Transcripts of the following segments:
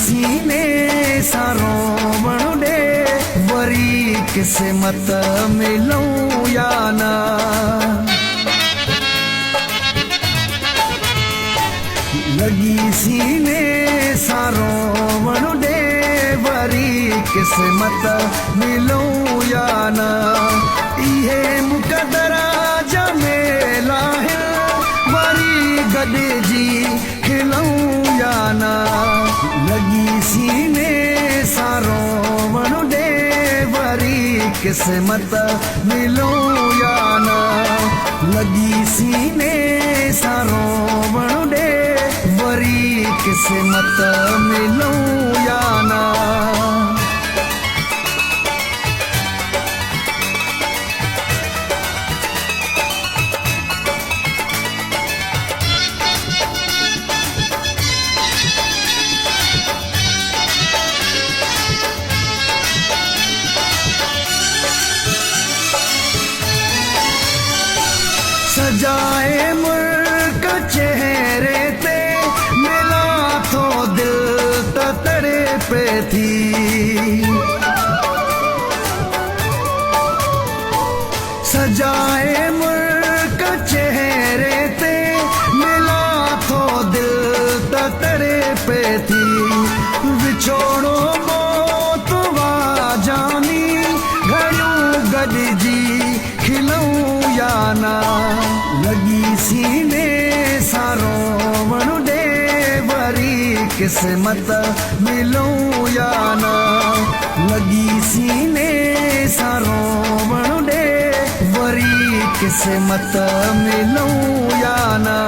सीने सारो वणुडे वरी किस्मत मिलूं या ना। लगी सीने सारो वणुडे वरी किस्मत मिलूं या ना। इहे मुक़दरा जमेला है वरी गॾिजी खिलूं या ना। लगी सीने सारो वणुडे वरी किस्मत मिलूं या ना। लगी सीने सारो वणुडे वरी किस्मत मिलूं या ना। सजाए मुल्क चेहरे ते मिला तो दिल तड़े पे थी। सजाए मुल्क चेहरे ते मिला तो दिल तड़े पे थी। विछोड़ो मौत वा जानी घड़ियूं गॾिजी खिलूं या ना। लगी सीने सारो वणुडे वरी किस्मत मिलूं या ना। लगी सीने सारो वणुडे वरी किस्मत मिलूं या ना।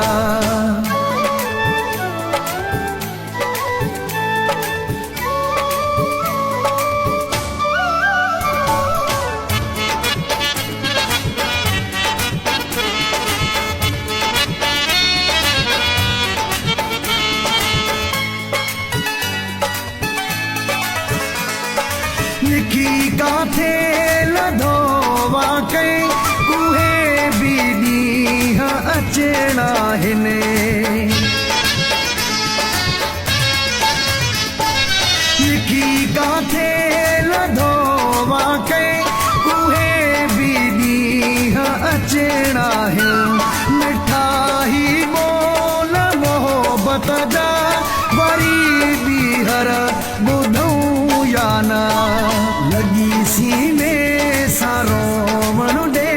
लिखी काथे लधो वाकई उहे भी ॾींहं अचणा हिने। लिखी काथे लधो वाकई उहे भी ॾींहं अचणा हिन। मिठा ही बोल मोहबत जा वरी ॿीहर ॿुधूं या ना। लगी सीने सारो वणुडे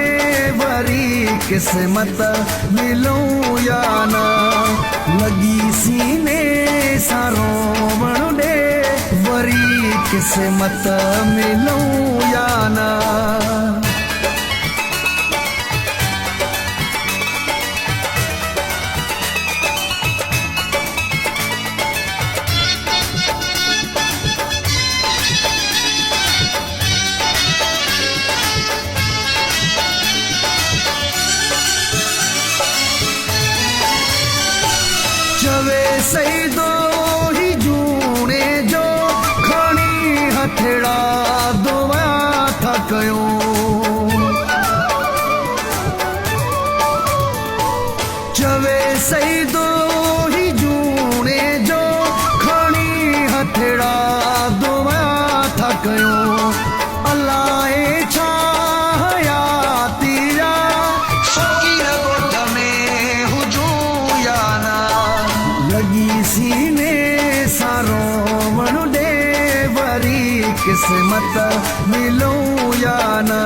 वरी किस्मत मिलूं या ना। लगी सीने सारो वणुडे वरी किस्मत मिलूं या ना। चवे सही दो ही जूने जो खणी हथड़ा दुआ था कयूं। चवे सही दो ही जूने जो खणी हथड़ा दुआ था कयूं। अलाए छा हयाती जा फ़कीर ॻोठ में हुजूं या ना। लगी सीने सारो वणुडे वरी किस्मत मिलूं या ना।